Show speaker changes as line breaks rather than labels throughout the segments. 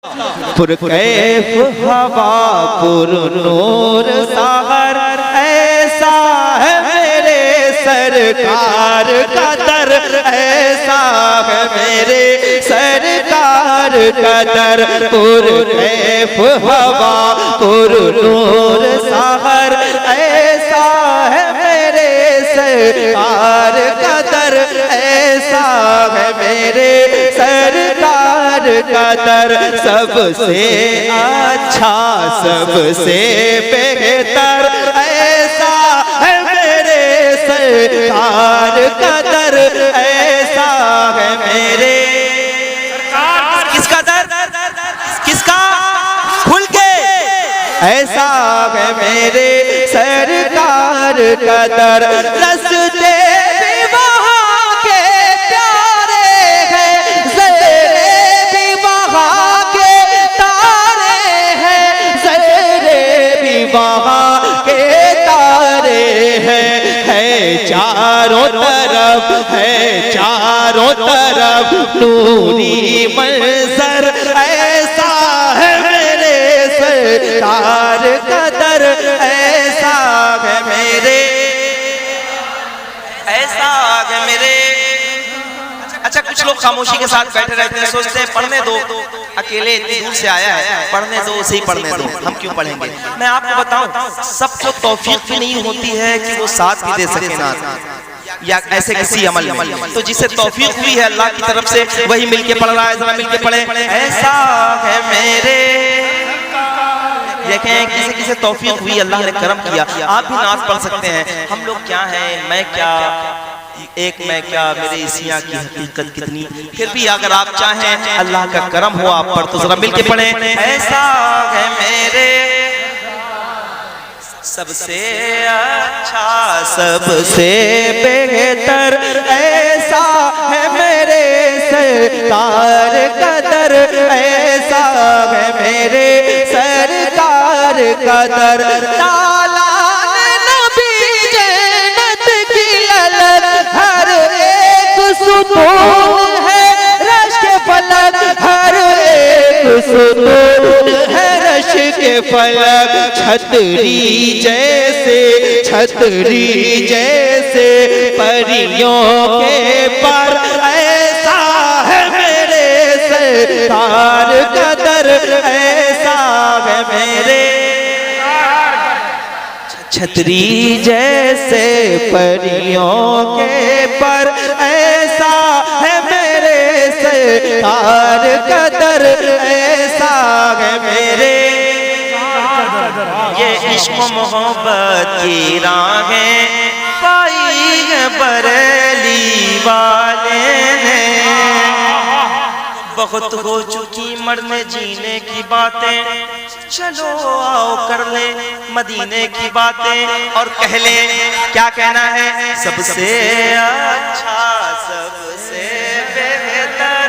पुरकैफ हवा पुर नूर सागर, ऐसा है मेरे सरकार का दर, ऐसा है मेरे सरकार का दर। पुरकैफ हवा पुर नूर सागर, ऐसा है मेरे सरकार का दर, ऐसा है मेरे सरकार का दर। सबसे अच्छा सबसे बेहतर, ऐसा है मेरे सरकार का दर, ऐसा है मेरे सरकार। किसका दर? किसका? खुल के ऐसा है मेरे सरकार का दर। रस्ते भी वहाँ के प्यारे हैं, ज़रे भी वहाँ के तारे हैं, ज़रे भी वहाँ के तारे हैं। है चारों तरफ, है चारों तरफ नूरी मंजर, ऐसा है मेरे सरकार का दर, ऐसा है मेरे, ऐसा है मेरे। अच्छा, कुछ लोग खामोशी के साथ बैठे रहते हैं, सोचते हैं पढ़ने दो, अकेले इतनी दूर से आया है, पढ़ने दो, उसे ही पढ़ने दो, हम क्यों पढ़ेंगे। मैं आपको बताऊं, सबको तौफीक भी नहीं होती है कि वो साथ भी दे सके ना या ऐसे किसी अमल में। तो जिसे तौफीक हुई है अल्लाह की तरफ से, वही मिलके पढ़ रहा है। जरा मिलके पढ़े। ऐसा है मेरे, देखें किसे किसे तौफीक हुई, अल्लाह ने करम किया। आप भी नात पढ़ सकते हैं। हम लोग क्या हैं, मैं क्या, एक मैं क्या, मेरे इसिया की हकीकत कितनी। फिर भी अगर आप चाहें अल्लाह का करम हो आप पर, तो जरा मिलके पढ़े। ऐसा है मेरे सबसे अच्छा सबसे बेहतर, ऐसा है मेरे सरकार का दर, ऐसा है मेरे सरकार का दर। ताला ने नबी जन्नत की ललक, हर एक सुतून है रश के फलक, हर एक सुतून है रश के फलक। छतरी जैसे, छतरी जैसे परियों के पर, ऐसा है मेरे सरकार का दर, ऐसा है मेरे छतरी जैसे परियों के पर, ऐसा है मेरे सरकार का दर, ऐसा है मेरे। ये इश्क मोहब्बत की राहें पाई है बरेली वाले ने, बहुत हो चुकी मरने जीने की बातें, चलो आओ कर ले मदीने की बातें और कह ले क्या कहना है। सबसे अच्छा सबसे बेहतर,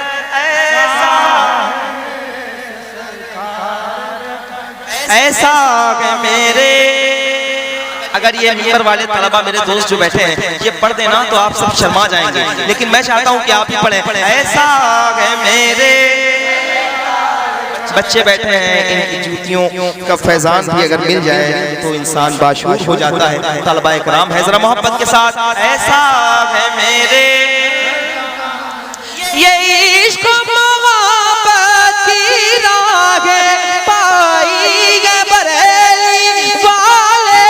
ऐसा है मेरे। अगर ये मिंबर वाले तलबा मेरे दोस्त जो बैठे हैं ये पढ़ देना तो आप सब शर्मा जाएंगे, लेकिन मैं चाहता हूं कि आप ही पढ़ें। ऐसा है मेरे बच्चे बैठे हैं, इनकी जूतियों का फैजान भी अगर मिल जाए तो इंसान बाशूर हो जाता है। तलबा इकराम है, जरा मोहब्बत के साथ। ऐसा है मेरे ये इश्क मोहब्बत की राहें पाई है बरेली वाले,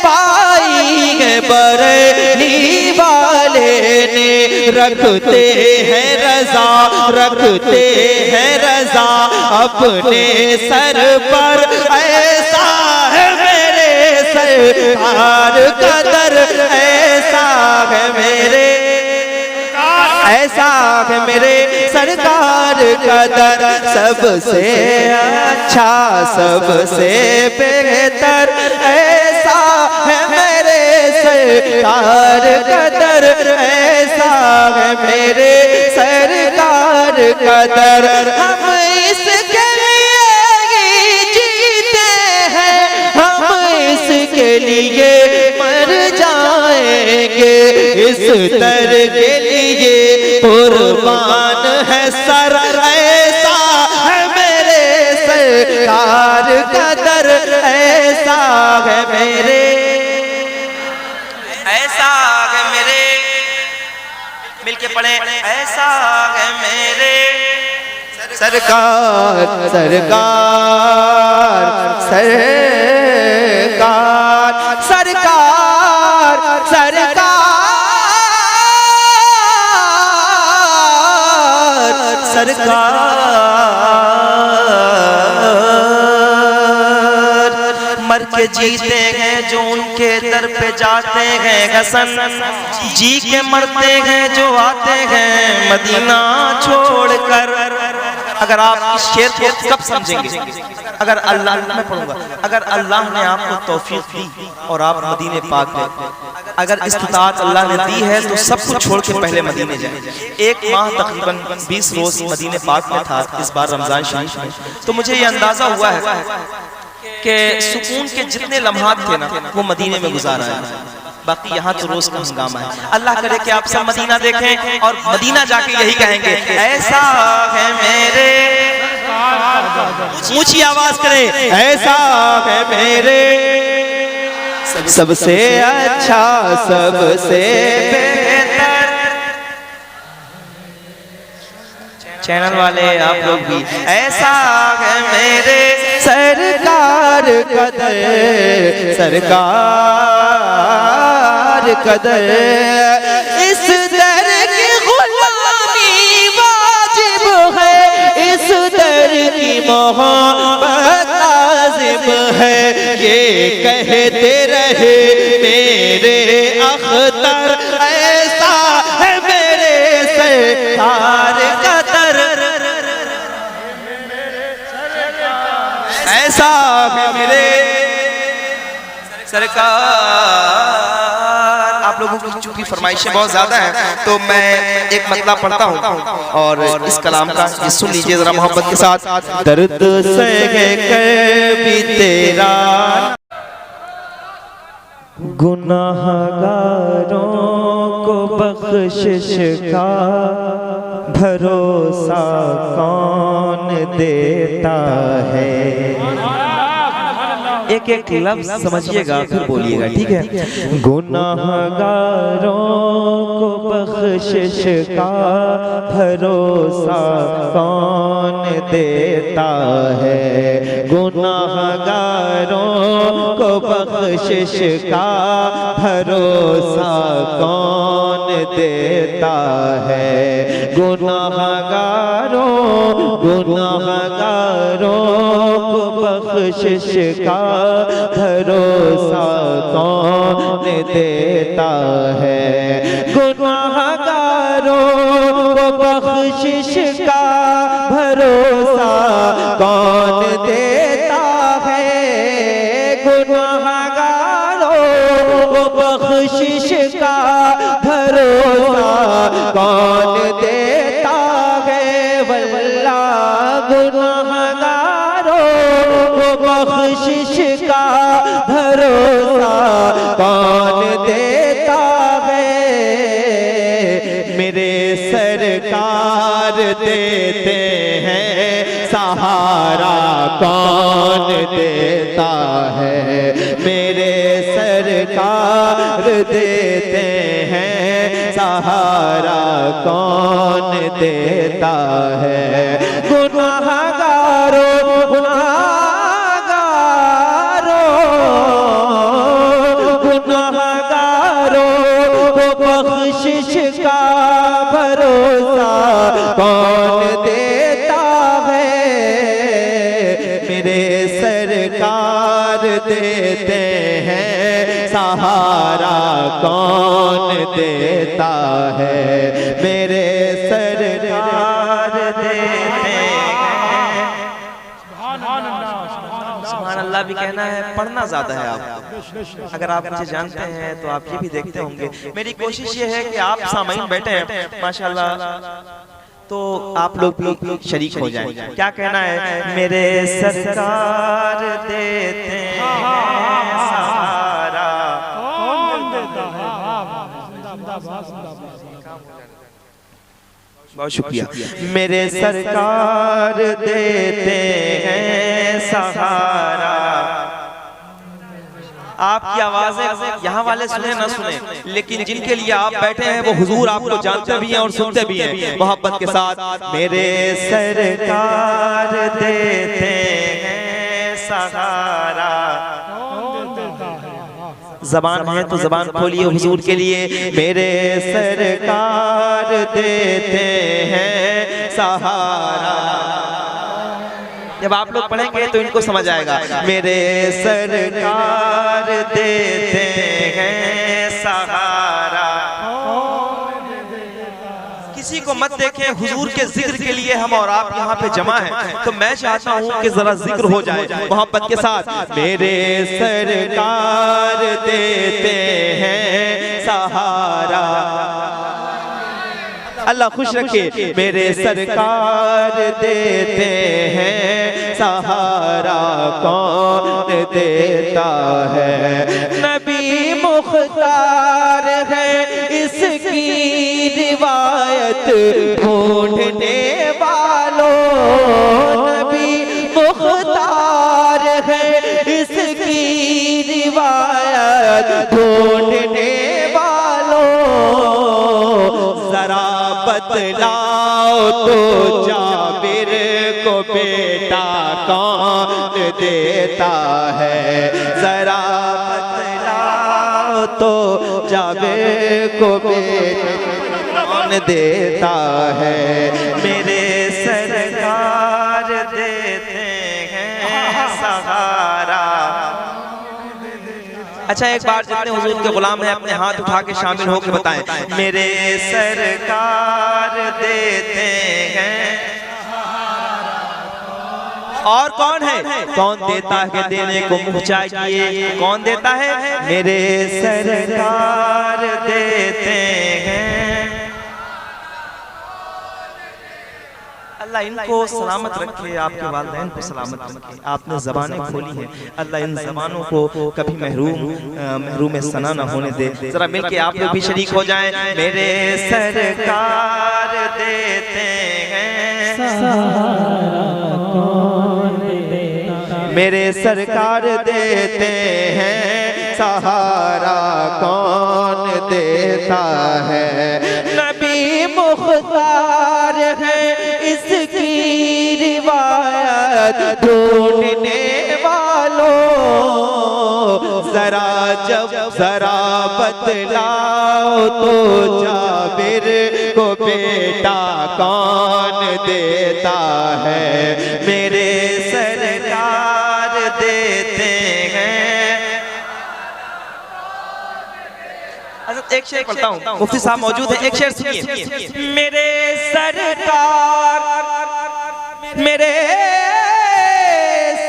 पाई है बरेली वाले ने। रखते हैं रजा, रखते हैं रजा अपने सर पर, ऐसा है मेरे सरकार का दर, ऐसा है मेरे, ऐसा है मेरे सरकार का दर। सबसे अच्छा सबसे बेहतर, ऐसा है मेरे सरकार का दर, ऐसा है मेरे सरकार का दर। हम इसके लिए ही जीते हैं, हम इसके लिए मर जाएंगे, इस दर के लिए कुर्बान है सर, ऐसा है पढ़े, ऐसा है मेरे
सरकार सरकार सरकार सरकार सरकार सरकार
मर के जीते हैं जो उनके दर पे जाते हैं हसन, जी के मरते हैं जो आते हैं मदीना छोड़कर। अगर आप इस शेर को कब समझेंगे? अगर अल्लाह, मैं पढ़ूंगा, अगर अल्लाह ने आपको तौफीक दी और आप मदीने पाक गए, अगर इस्तिताअत अल्लाह ने दी है तो सब कुछ छोड़ के पहले मदीने जाए। एक माह तकरीबन 20 रोज मदीने पाक में था इस बार रमजान शरीफ में, तो मुझे ये अंदाजा हुआ है कि सुकून के जितने लम्हात थे ना वो मदीने में गुजारा है। बाकी यहाँ तो रोज का हंगामा है। अल्लाह करे कि आप सब मदीना देखें और मदीना जाके यही कहेंगे, ऐसा है मेरे,
ऊंची आवाज करे, ऐसा है मेरे सबसे अच्छा सबसे बेहतर।
चैनल वाले आप लोग भी, ऐसा है मेरे
सरकार कदर सरकार कदर, इस दर की गुलामी वाजिब है, इस दर की मोहब्बत लाजिम है। ये कहते रहे मेरे अख्तर, ऐसा है मेरे सरकार कदर, ऐसा है मेरे
सरकार। आप लोगों की चूंकि फरमाइशें बहुत ज्यादा हैं तो मैं एक मतलब पढ़ता हूँ और इस कलाम का ये सुन लीजिए जरा मोहब्बत के साथ।
दर्द सह कर भी तेरा गुनाहगारों को बख्शिश का भरोसा कौन देता है। एक एक लफ्ज समझिएगा फिर बोलिएगा, ठीक है। गुनाहगारों को बख्शिश का भरोसा कौन देता है, गुनाहगारों को बख्शिश का भरोसा कौन देता है, गुनाहगारों को बख्शिश का भरोसा कौन देता है, गुनाहगारों को बख्शिश का भरोसा कौन देता है, गुनाहगारों को बख्शिश का भरोसा कौन देता है। वल्लाह गुनाहगारों को बख्शिश का भरोसा कौन देता है। मेरे सरकार देते हैं सहारा कौन देता है, मेरे सरकार देते हैं सहारा कौन देता है। गुनाहगारों को बख्शिश का भरोसा कौन देता है, मेरे सरकार देते हैं सहारा कौन देता है, मेरे सरकार देते हैं।
सुभान अल्लाह भी कहना है, पढ़ना ज्यादा है। आप अगर आप मुझे जानते हैं तो आप ये भी देखते होंगे। मेरी कोशिश ये है कि आप सामईन बैठे हैं माशाल्लाह, तो आप लोग भी शरीक हो जाएं। क्या कहना है? मेरे सरकार देते हैं सहारा कौन देता है। बहुत शुक्रिया।
मेरे सरकार देते हैं सहारा,
आपकी आवाजें यहाँ वाले सुने ना सुने, लेकिन जिनके लिए आप बैठे हैं वो हुजूर आपको जानते भी हैं और सुनते भी हैं। मोहब्बत के साथ
मेरे सरकार देते हैं सहारा।
जबान है तो जबान खोलिए हुजूर के लिए।
मेरे सरकार देते हैं सहारा।
जब आप लोग पढ़ेंगे तो इनको समझ आएगा।
मेरे सरकार देते हैं सहारा।
किसी को मत देखें, हुजूर के जिक्र के लिए हम और आप यहाँ पे जमा हैं, तो मैं चाहता हूँ कि जरा जिक्र हो जाए मोहब्बत के साथ।
मेरे सरकार देते हैं सहारा। अल्लाह खुश रखे। मेरे सरकार देते हैं सहारा। कौन देता है? नबी मुख्तार है इसकी रिवायत ढूंढने वालों। नबी मुख्तार है इसकी रिवायत ढूंढने वालों। जरा बतलाओ तो जाबिर को बेटा कौन देता है? जरा बतलाओ तो जाबिर को बेटा कौन देता है? मेरे सरकार देते हैं सहारा।
अच्छा, एक बार जितने हुजूर के गुलाम हैं अपने हाथ उठा के शामिल होकर बताएं।
मेरे सरकार देते हैं।
और कौन है? कौन देता है देने को मुँह चाहिए? कौन देता है?
मेरे सरकार देते हैं।
अल्लाह इनको सलामत रखे, आपके वालिदैन को सलामत रखे। आपने ज़बानें खोली हैं, अल्लाह इन ज़बानों को कभी महरूम सना ना होने दे। जरा मिलके आप लोग भी शरीक हो जाएं।
मेरे सरकार देते हैं। मेरे सरकार देते हैं सहारा। कौन देता है? नबी मुख्तार है इसकी रिवायत ढूंढने वालों। जरा बतलाओ तो जाबिर को बेटा कौन देता है? मेरे सरकार देते हैं।
एक शेर पढ़ता हूँ, मुफ्ती साहब मौजूद है, एक शेर सुनिए।
मेरे सरकार मेरे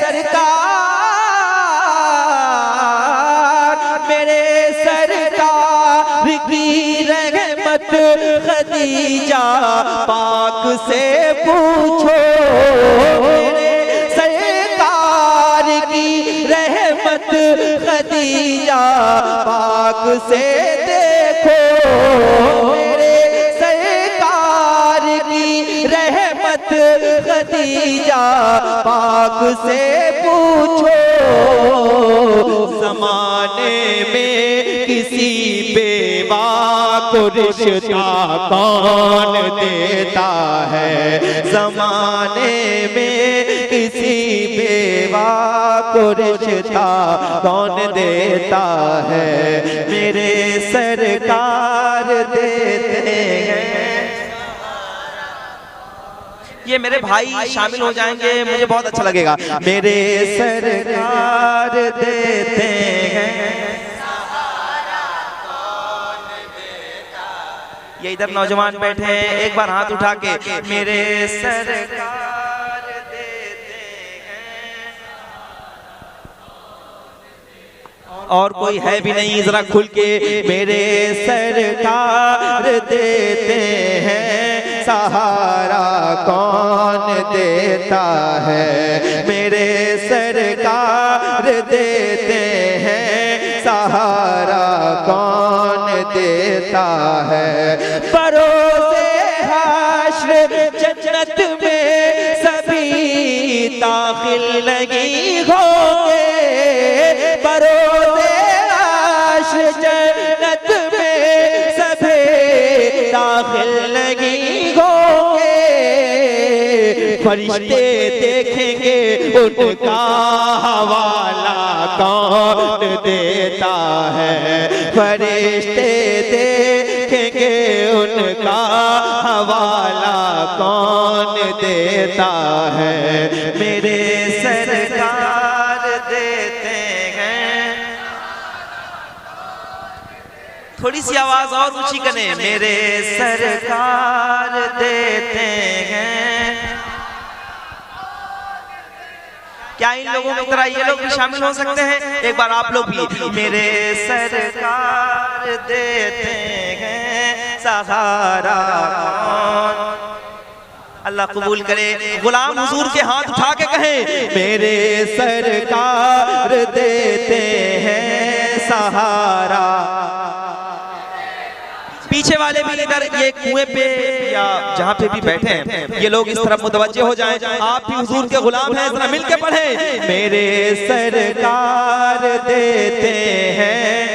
सरकार की रहमत खदीजा पाक से पूछो। मेरे सरकार की रहमत खदीजा पाक से देखो। मेरे सरकार की रहमत खदीजा पाक से पूछो। ज़माने में किसी बेवा को रिश्ता कौन देता है? ज़माने में किसी बेवा को रिश्ता कौन देता है? मेरे सरकार देते हैं।
ये मेरे भाई शामिल हो जाएंगे, मुझे बहुत अच्छा लगेगा।
मेरे सरकार देते हैं।
ये इधर नौजवान बैठे हैं, एक बार हाथ उठा के
मेरे सरकार देते हैं।
और कोई है भी नहीं, जरा खुल के
मेरे सरकार देते हैं सहारा। कौन देता है? मेरे सरकार देते हैं सहारा। कौन देता है? परोसे हाश्र जन्नत में सभी दाखिल नहीं होंगे। परोसे फरिश्ते देखेंगे उनका हवाला कौन देता है, फरिश्ते देखेंगे उनका हवाला कौन देता है, मेरे सरकार देते हैं। थोड़ी सी आवाज और ऊंची करें, मेरे सरकार देते हैं। क्या इन लोगों की तरह ये लोग भी शामिल हो सकते हैं? एक बार आप लोग भी, मेरे सरकार देते हैं सहारा कौन। अल्लाह कबूल करे। गुलाम हुजूर के हाथ उठा के कहें, मेरे सरकार देते हैं सहारा। पीछे वाले भी इधर ये कुएं पे या जहाँ पे भी बैठे हैं, ये लोग इस तरफ मुतवज्जे हो जाएं। आप भी हुजूर के गुलाम हैं, जरा मिल के पढ़ें, मेरे सरकार देते हैं,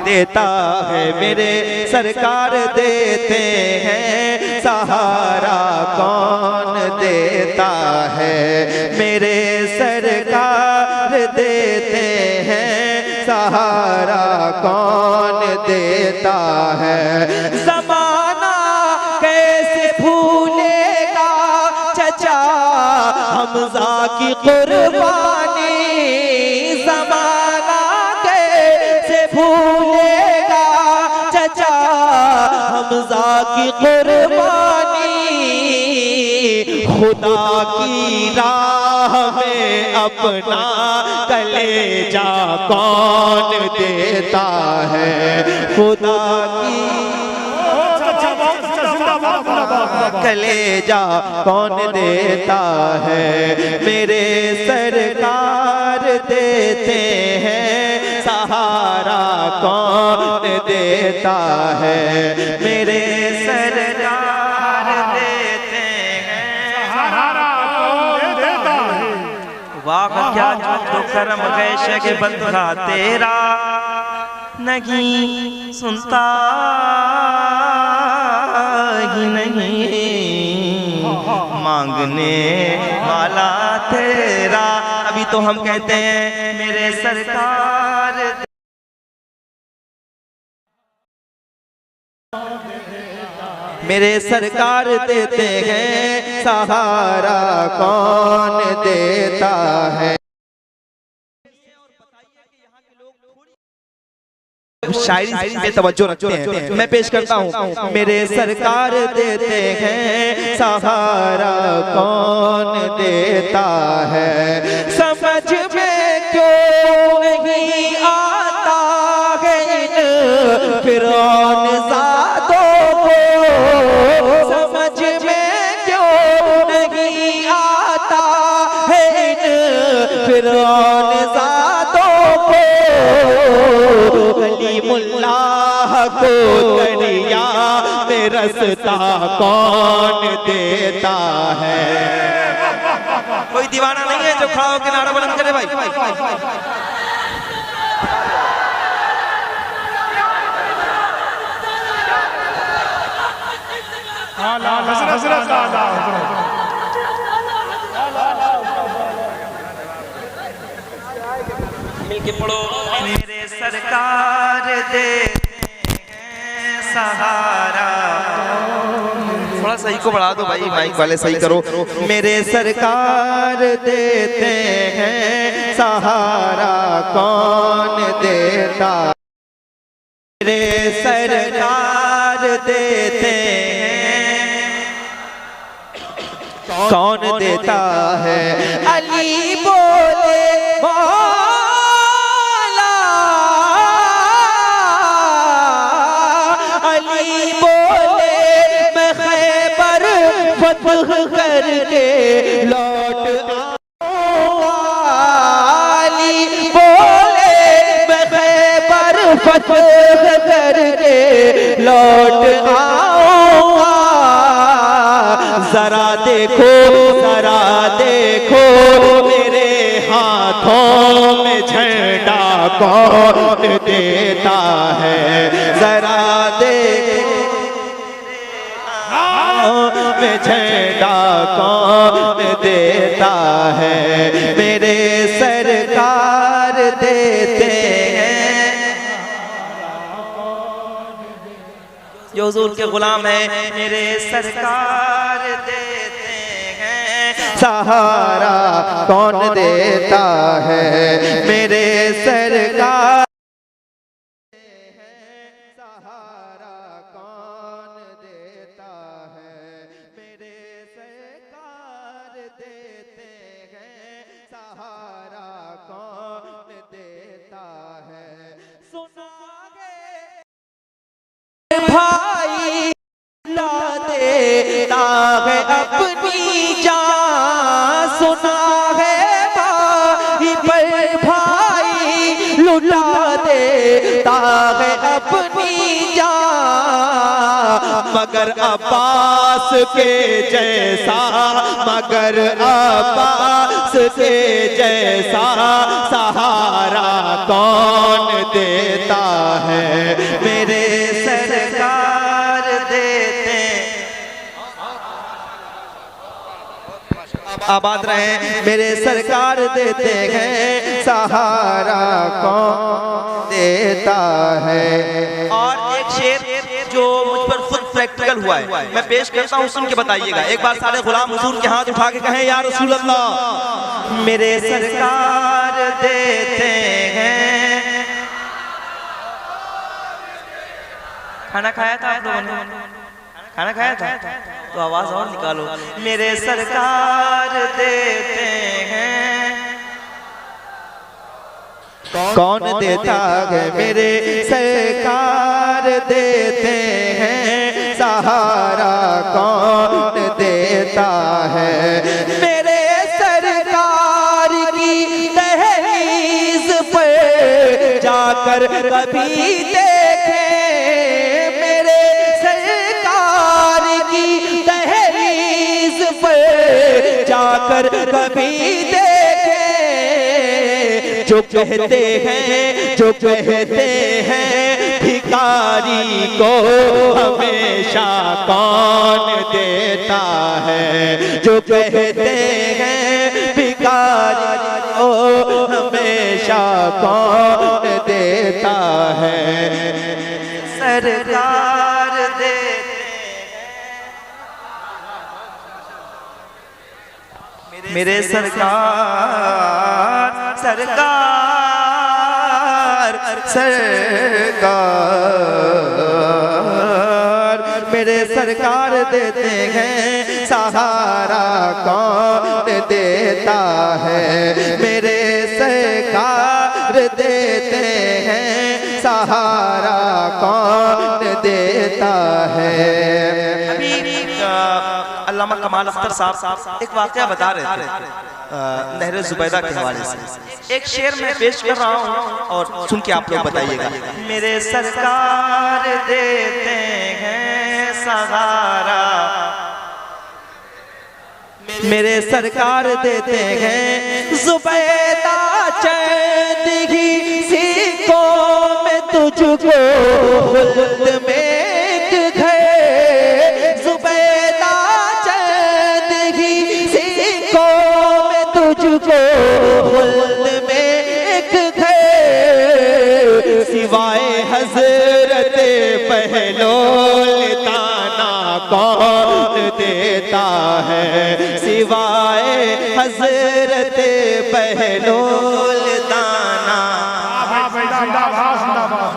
देता है, मेरे सरकार देते हैं सहारा कौन देता है, मेरे सरकार देते हैं सहारा कौन देता है। ज़माना कैसे भूलेगा चचा हमज़ा की कुर्बानी, ज़माना कैसे भूलेगा चचा हमज़ा की कुर्बानी, खुदा की राह में अपना कलेजा कौन देता है, खुदा की कलेजा कौन देता है, मेरे सरकार देते हैं सहारा कौन देता है, मेरे सरकार देते हैं सहारा कौन देता है। वाह क्या जो करम गैश के बंदा तेरा नहीं सुनता ही नहीं, मांगने वाला तेरा। अभी तो हम कहते हैं मेरे सरकार, मेरे सरकार देते हैं सहारा कौन देता है। शायरी पे तवज्जो रखते हैं, मैं पेश करता हूँ, मेरे सरकार देते हैं सहारा कौन देता है, समझ में क्यों नहीं आता है इन फिरौन ज़ादों को, समझ में क्यों नहीं आता है इन फिरौन ज़ादों को, कलीमुल्लाह को दरिया में रास्ता कौन देता है। कोई दीवाना नहीं है जो खड़ा होकर नारा बुलंद करे भाई। मिलके पढ़ो, मेरे सरकार देते हैं सहारा। थोड़ा सही को बढ़ा दो भाई, माइक वाले सही करो। मेरे सरकार देते हैं सहारा कौन देता, मेरे सरकार देते हैं कौन देता है। अली बोले करके लौट आली बोले, मैं खैबर फतह करके लौट आऊंगा। जरा देखो मेरे हाथों में झंडा कौन देता है, जरा देखो में झंडा कौन देता है, मेरे सरकार देते हैं।
जो हुजूर के गुलाम है मेरे सरकार देते हैं।
सहारा कौन देता है, मेरे सरकार सहारा कौन देता है, मेरे सरकार देते हैं। सहारा कौन देता है, सुना भाई ला देता है अपनी जान, सुना है भाई पर भाई लुटा देता है अपनी जान। मगर अब्बास के जैसा, मगर अब्बास के जैसा सहारा कौन देता है, मेरे सरकार देते। आबाद रहे, मेरे सरकार देते हैं। सहारा कौन देता है।
और एक शेर जो मुझ पर खुद प्रैक्टिकल हुआ है, मैं पेश करता हूँ, सुन के बताइएगा। एक बार सारे गुलाम हुजूर के हाथ उठा के कहें या रसूल अल्लाह।
मेरे सरकार देते हैं।
खाना खाया था आप लोगों ने? खाना खाया था तो आवाज और निकालो।
मेरे सरकार देते हैं। कौन देता है, मेरे सरकार देते हैं। सहारा कौन देता है, मेरे सरकार की दहलीज पर जाकर कभी देखे, मेरे सरकार की दहलीज पर जाकर कभी देखे। जो कहते हैं, जो कहते हैं भिखारी को हमेशा कौन देता है, जो कहते हैं भिखारी को हमेशा कौन देता है, सरकार देते हैं। मेरे सरकार मेरे सरकार देते हैं। सहारा कौन देता है, मेरे सरकार देते हैं। सहारा कौन देता है।
अभी अल्लामा कमाल अख्तर साहब एक वाकया बता रहे थे नहर जुबैदा के हवाले से। एक शेर मैं पेश कर रहा हूँ और सुन के आप लोग बताइएगा।
मेरे सरकार देते हैं सहारा, मेरे सरकार देते हैं। जुबैदा चंद ही सिक्कों में तुझको खुल्द में एक घर, जुबैदा चंद ही सिक्कों में तुझको खुल्द में एक घर। सिवाय हजरत पहलोल ताना कौन देता है, सिवाय हजरत पहलोल दाना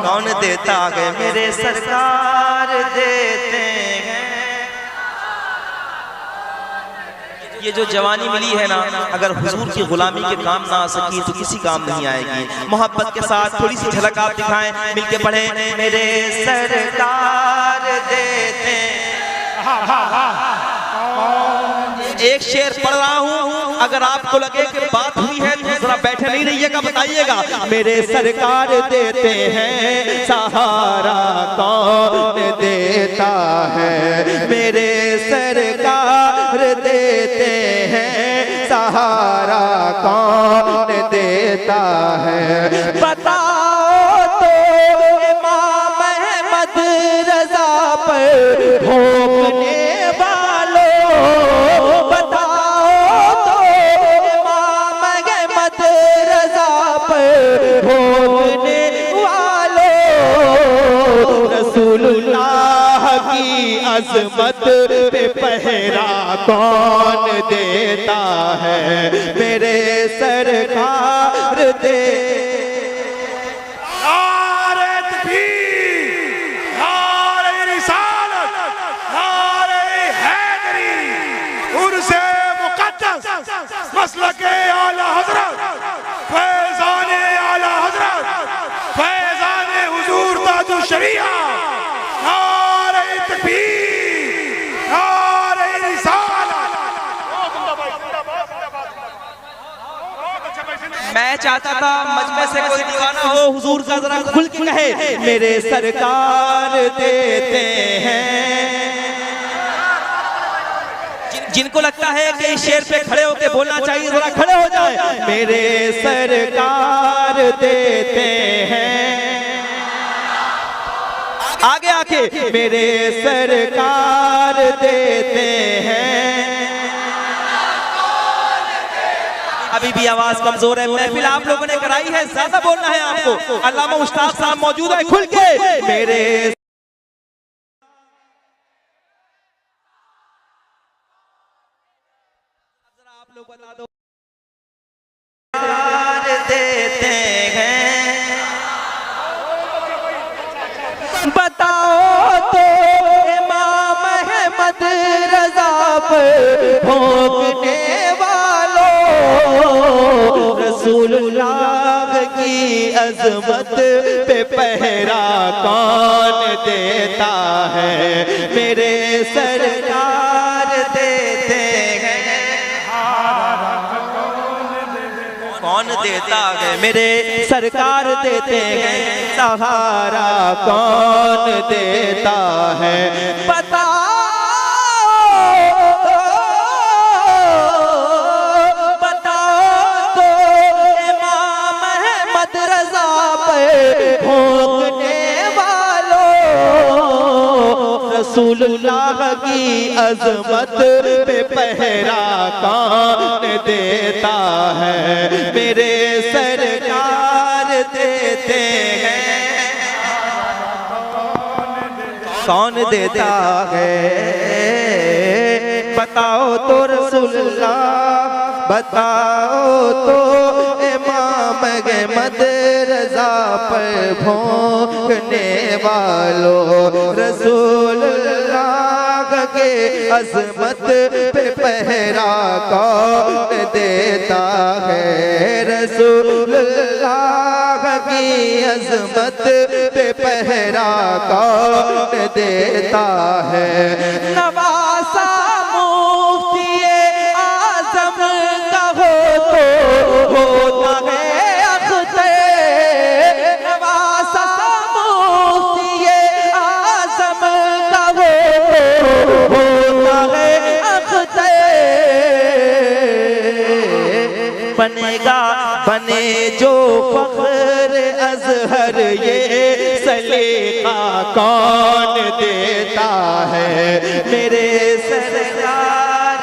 कौन देता है, मेरे सरकार देते हैं।
ये जो जवानी मिली है ना, अगर हुजूर की गुलामी के काम ना आ सकी तो किसी काम नहीं आएगी। मोहब्बत के साथ थोड़ी सी झलक आप दिखाएं, मिलके पढ़ें।
मेरे सरकार देते हैं।
एक शेर पढ़ रहा हूँ, अगर आपको लगे कि बात हुई है तो जरा बैठे नहीं रहिएगा, बताइएगा।
मेरे सरकार देते हैं। सहारा कौन देता है, मेरे सरकार देते हैं। सहारा कौन देता है, बताओ तो इमाम अहमद रजा पर भोंकने वालों,
अजमत पे पहरा कौन देता है, मेरे सरकार दे।
नारे तकबीर, नारे रिसालत, नारे हैदरी, उर्से मुक़द्दस, मसलके आला हज़रत, फैज़ाने आला हज़रत, फैज़ाने हुज़ूर ताजु शरीया, नारे तकबीर, नारे रिसालत।
मैं चाहता था मजमे से कोई दीवाना हो हुजूर का जरा खुल के कहे,
मेरे सरकार देते हैं।
जिनको लगता है कि इस शेर पे खड़े होके बोलना चाहिए जरा खड़े हो जाए।
मेरे सरकार देते हैं,
आगे आके
मेरे सरकार देते हैं।
अभी भी आवाज कमजोर है, महफिल आप लोगों ने कराई है, ज्यादा बोलना है आपको। अल्लामा उस्ताद साहब मौजूद है, खुल के
मेरे
आप लोग बता दो
देते हैं। बताओ तो इमाम अहमद रजा पर भोंकने वालों, रसूलुल्लाह की अजमत पे पहरा कौन देता है, मेरे सरकार देते हैं।
कौन देता है,
मेरे सरकार देते हैं, सहारा कौन देता है। बताओ तो इमाम अहमद रजा पे भोंकने वालों, रसूलुल्लाह की अजमत पे पहरा कौन देता है, मेरे सरकार देते हैं। कौन देता है, बताओ तो रसूलुल्लाह, बताओ तो इमाम अहमद रजा पर भोंकने वालों, रसूलुल्लाह के अजमत पे पहरा कौन देता है, रसूलुल्लाह की अजमत पे पहरा कौन देता है। नवासा मुफ्ती आज़म का हो तो होता है अख्तर, नवासा मुफ्ती आज़म का हो तो होता है अख्तर। बनेगा बने जो फख्र अजहर, ये सलीका कौन देता है, मेरे सरकार।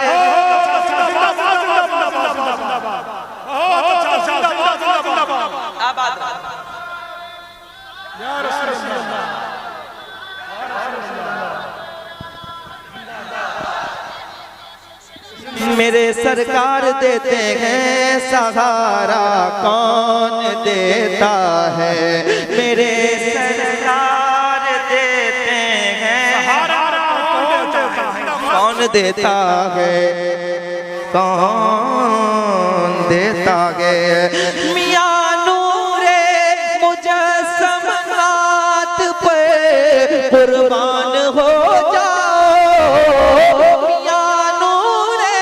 मेरे सरकार देते हैं, सहारा कौन देता है, मेरे सरकार देते हैं। कौन देता है, कौन देता है। मियां नूरे मुजस्सम नात पे कुर्बान हो जाओ, मियां नूरे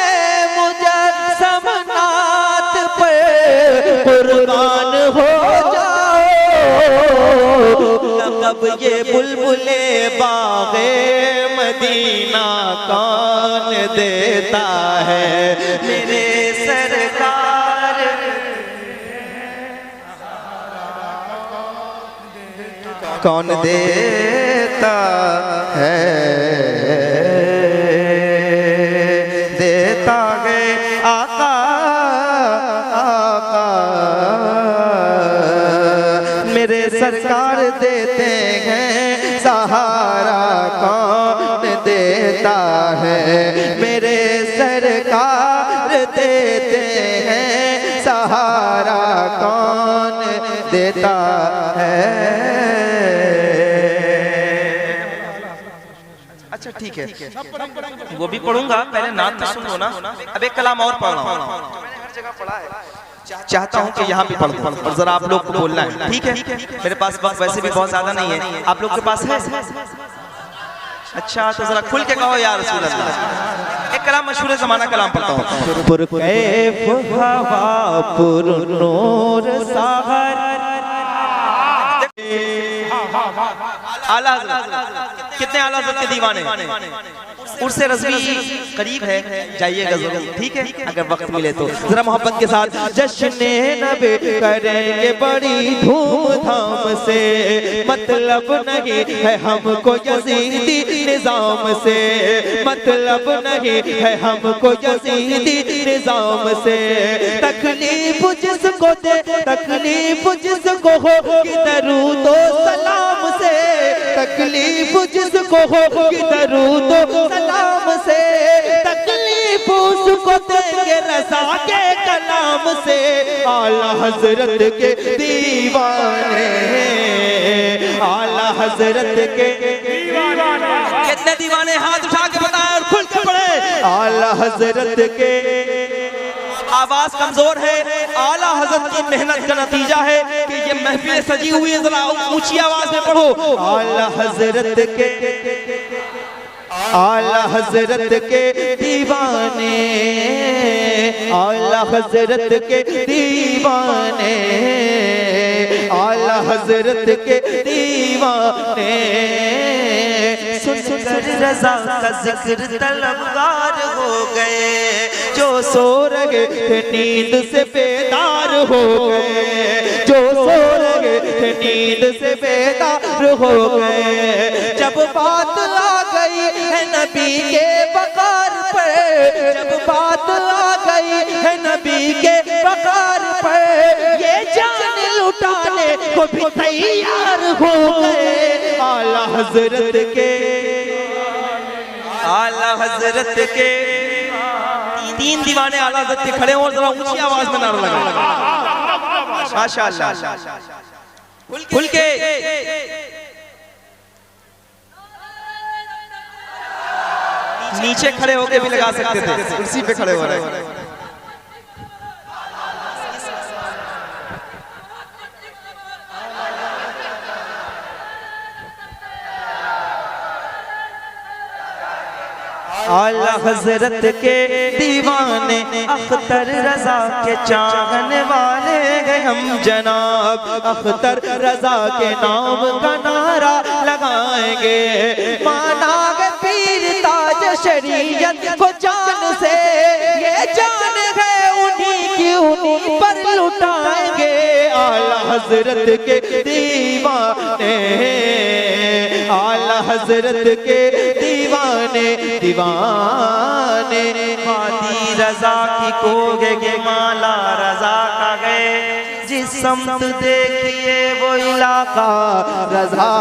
मुजस्सम नात पे कुर्बान हो जाओ। लक़ब ये बुलबुले बाग़े मदीना कौन देता है, मेरे सरकार। कौन देता है, देता है आका, आका मेरे सरकार देते हैं, सहारा कौन देता मेरे सरकार देते हैं सहारा कौन देता है।
अच्छा ठीक है, वो भी पढ़ूंगा, पहले नात तो सुन लो ना। अब एक कलाम और पढ़ रहा हूँ, चाहता हूँ कि यहाँ भी पढ़ दूँ, पर जरा आप लोग को बोलना है, ठीक है? मेरे पास वक्त वैसे भी बहुत ज्यादा नहीं है, आप लोग के पास है? अच्छा तो जरा खुल के कहो यार रसूल अल्लाह। एक कलाम मशहूर जमाना कलाम पढ़ता हूँ।
पुरकैफ हवा पुरनूर सागर।
आला हज़रत, कितने आला हज़रत के दीवाने। उर्से रज़वी करीब है, जाइएगा जरूर, ठीक है अगर वक्त मिले तो।
जरा मोहब्बत के साथ जश्न नबी करेंगे बड़ी धूमधाम से, मतलब नहीं है हमको यजीदी निजाम से, मतलब नहीं है हमको यजीदी निजाम से। तकलीफ जिसको दे, तकलीफ जिसको हो कि दरूद व सलाम से, तकलीफ जिसको हो कि दरूद व सलाम से, तकलीफ उसको देंगे रज़ा के कलाम से। आला हज़रत के दीवाने, आला हज़रत के दीवाने।
कितने दीवाने हाथ उठा के बताएं और खुल के पढ़े।
आला हज़रत के,
आवाज कमजोर है, आला हज़रत की मेहनत का नतीजा है कि ये महफिल सजी हुई है, जरा ऊंची आवाज में पढ़ो।
आला हज़रत के, आला हज़रत के दीवाने, आला हज़रत के दीवाने, आला हज़रत के दीवाने।
सुनकर रज़ा का जिक्र तलबगार हो गए,
जो सो रहे थे नींद से बेदार हो गए, जो सो रहे थे नींद से बेदार हो गए। जब बात आ गई है नबी के वकार पर, जब बात आ गई है नबी के वकार पर, ये जान लुटाने को भी तैयार हो गए। आला हज़रत के,
आला हज़रत के तीन दीवाने आला हज़रत के खड़े हो, जरा ऊंची आवाज में नारा लगा। माशाअल्लाह, खुल के। नीचे खड़े होके भी लगा सकते थे, कुर्सी पे खड़े हो रहे हैं।
आला हज़रत के दीवाने, अख्तर रज़ा के चाहने वाले गए हम
जनाब अख्तर रज़ा के नाम का नारा लगाएंगे। मानागे पीर ताज शरीयत को जान से, ये जान है उन्हीं की, उन्हीं पर लुटाएंगे। आला हज़रत के दीवाने, आला हज़रत के दीवाने, दीवाने।
वादी रज़ा की कोगे के माला रज़ा का गए, जिस समत देखिए वो इलाका
रज़ा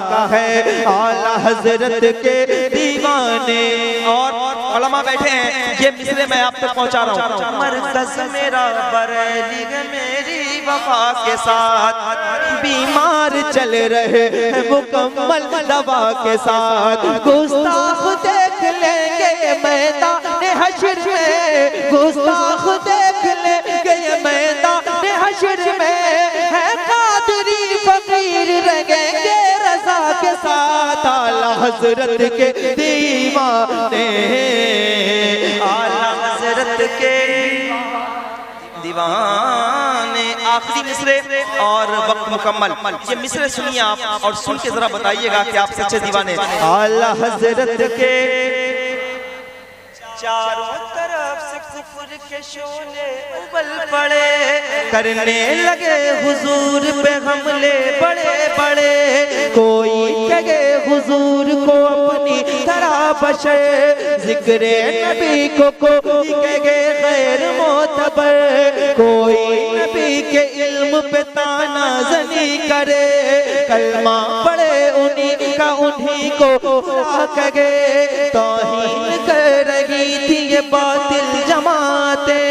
का है। आला हज़रत के दीवाने।
और उलमा बैठे हैं, ये मिसरे मैं आप तक पहुंचा रहा हूँ।
मरकज़ मेरा बरेली है मेरी वफा के साथ,
बीमार चल रहे हैं मुकम्मल दवा के साथ। गुस्ताख देख लेंगे मैदान हश्र में, गुस्ताख देख लेंगे मैदान हश्र में। है कादरी फकीर रहेंगे रज़ा के साथ। आला हज़रत के दीवाने,
आला हज़रत के
दीवाने। आखिरी मिसरे और वक्त मुकम्मल। ये मिसरे सुनिए आप और सुन के जरा बताइएगा कि आप सच्चे दीवाने।
आला हज़रत के
चारों तरफ से कुफ्र के शोले उबल पड़े, करने लगे हुजूर पे हमले बड़े बड़े। कोई कहे हुजूर को अपनी तरह बशे, जिक्रे नबी को कोई कहे गैर मोतबर। कोई नबी के इल्म पे ताना जनी करे, कलमा पड़े उन्हीं का उन्हीं को कहे। तौहीन कर रही थी ये बातिल जमातें,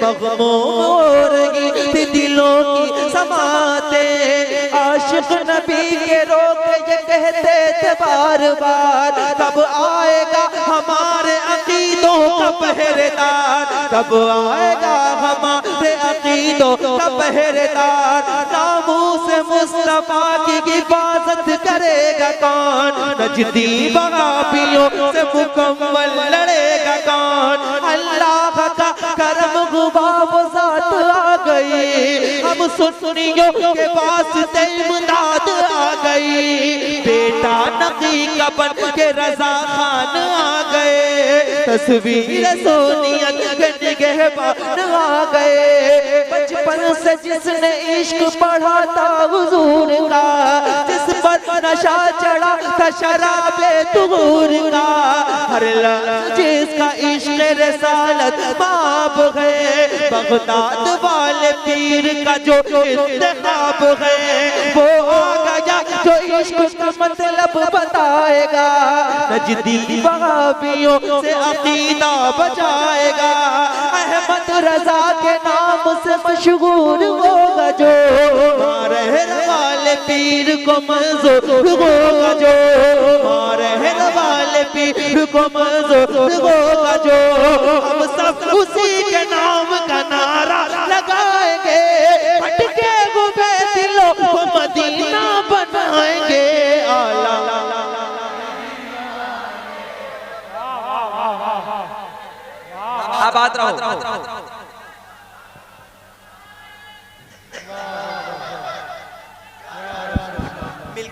मग़मूम हो रही थी दिलों की समातें। आशिक नबी के रोक ये कहते थे बार बार, कब आएगा हमारे अकीदों का पहरेदार, कब आएगा हमारे अकीदों का पहरेदार। नामूस मुस्तफा की हिफाजत करेगा कौन, नजदी वहाबियों से मुकम्मल लड़ेगा कौन। अल्लाह का करम गुबाब ज़ात आ गई, हम सुन्नियों के पास इमदाद आ गई। बेटा नकी का बन के रजा खान आ गए, तस्वीर सोनियत के निगहबान आ गए। बचपन से जिसने इश्क पढ़ा था हुजूर का, जिस पर नशा चढ़ा था शराबे तुहूर का, हर लफ्ज़ जिसका इश्क रिसालत बाब है। बगदाद वाले पीर का जो इंतखाब है, वो आ गया जो इश्क का मतलब बताएगा। नजदी वहाबियों से अकीदा बचाएगा, अहमद रजा के नाम से मशहूर होगा जो, रहर वाले पीर को मंजूर होगा जो, रहर वाले पीर को मंजूर होगा जो। हम सब उसी के नाम का नारा लगाएंगे, भटके हुए दिलों को मदीना बनाएंगे। आला
आबाद रहो।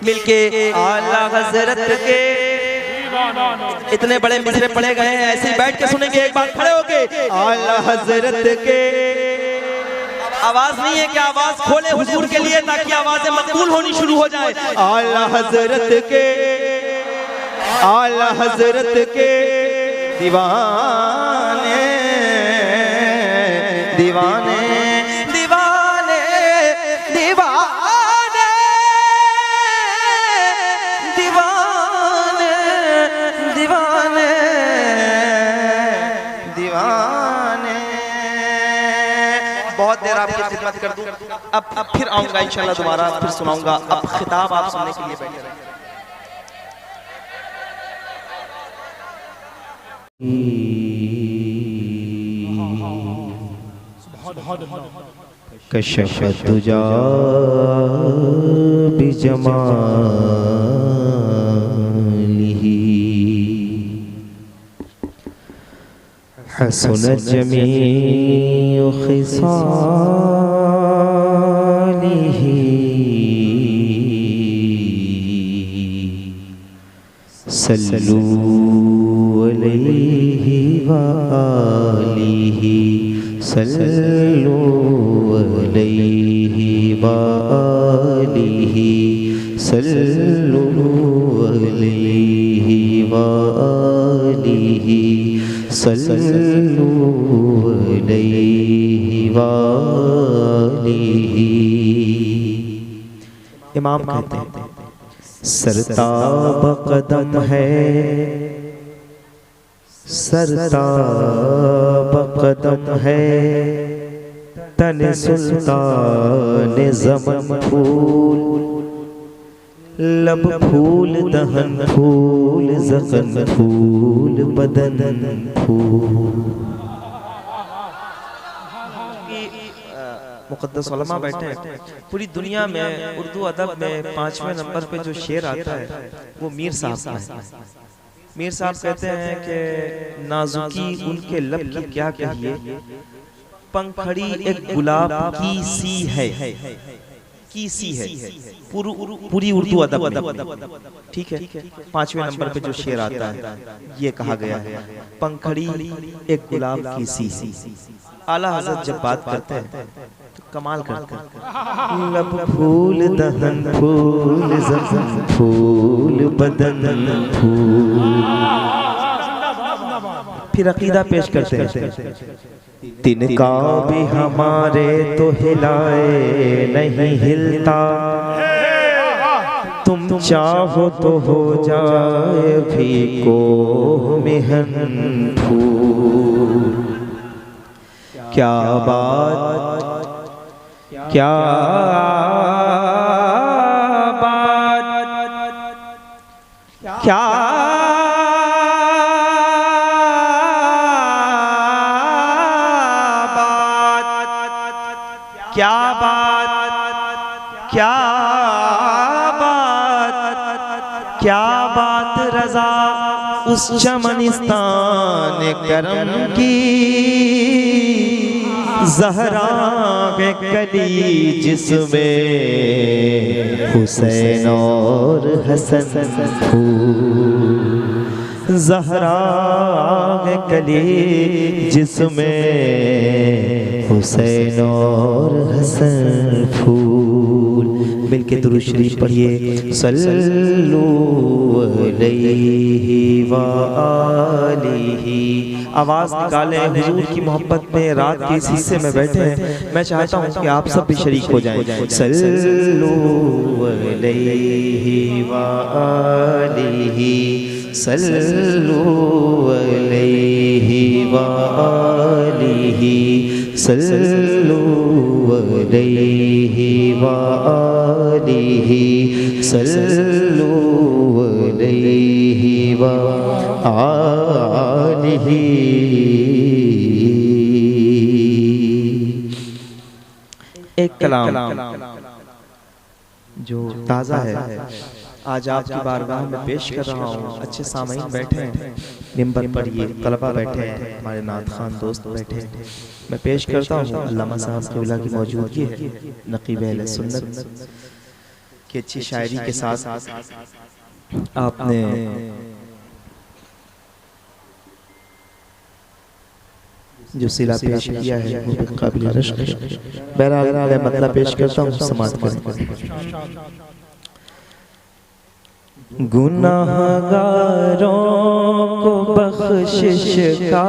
मिलके आला हजरत के इतने बड़े मिसरे पढ़े गए हैं, ऐसे ही बैठ के सुनेंगे। एक बार खड़े होके आला हजरत के, आवाज नहीं है कि आवाज खोले हुजूर के लिए ताकि आवाजें मकबूल होनी शुरू हो जाए। आला हजरत के, आला हजरत के दीवाने दीवाने दीवाने दीवाने दीवाने दीवाने दीवाने। बहुत देर आपकी खिदमत कर दूं, अब फिर आऊंगा इंशाल्लाह दोबारा, फिर सुनाऊंगा। अब खिताब आप सुनने के लिए बैठे रहें।
कशफ़त तुजा बिजमालिही हसनत जमीउ खिसालिही सल्लू अलैहि वालिही सल्लू अलैहि वालिही सल्लू अलैहि वालिही सल्लू अलैहि वालिही। इमाम कहते हैं सरताब कदम है, सरताब कदम है, तन सुल्तान ज़मन फूल, लब फूल दहन फूल ज़क़न फूल बदन फूल।
मुक़द्दस उलमा बैठे हैं। पूरी दुनिया में उर्दू अदब में 5वें नंबर पे जो शेर आता है वो मीर साहब का है। मीर साहब कहते हैं कि नाजुकी उनके लब की क्या कहिए, पंखड़ी एक गुलाब की सी है। कीसी है, पूरी उर्दू अदब में, ठीक है। 5वें नंबर पे जो शेर आता है ये कहा गया है, पंखड़ी एक गुलाब की सी। आला हज़रत जब बात करते हैं तो कमाल करते हैं। लब फूल दहन फूल ज़फ़न फूल बदन फूल। फिर अकीदा पेश करते हैं, तिनका भी हमारे तो हिलाए नहीं हिलता, तुम चाहो तो हो जाए भी को मिहन फूल। क्या बात क्या बात क्या क्या बात क्या बात क्या बात रज़ा उस चमनिस्तान करम की, ज़हरा के कली जिसमें हुसैन और हसन फूल। ज़हरा के कली जिसमें हुसैन और हसन फूल। मिलके दुरूद शरीफ पढ़िए, सल्लल्लाहु अलैहि व आलिहि। आवाज़ निकालें, हुजूर की मोहब्बत में रात के इस हिस्से में बैठे हैं। मैं चाहता हूँ कि आप सब भी शरीक हो जाएं। सल्लल्लाहु अलैहि व आलिहि, सल्लल्लाहु अलैहि व आलिहि, सल्लल्लाहु अलैहि व आलिहि, सल्लल्लाहु अलैहि व आलिहि। एक कलाम जो ताज़ा है आज आपकी बारगाह में पेश कर रहा हूँ। अच्छे सामईन बैठे हैं, मिंबर पर ये तलबा बैठे हैं, हमारे नात खान दोस्त बैठे हैं। मैं पेश करता हूँ अल्लामा साहब क़िबला की मौजूदगी है, नक़ीब अहले सुन्नत की अच्छी शायरी के साथ आपने जो सिला पेश किया है वो काबिल रश्क है। बहरहाल मैं मतलब पेश करता हूँ, समाअत करें। गुनाहगारों को बख्शिश का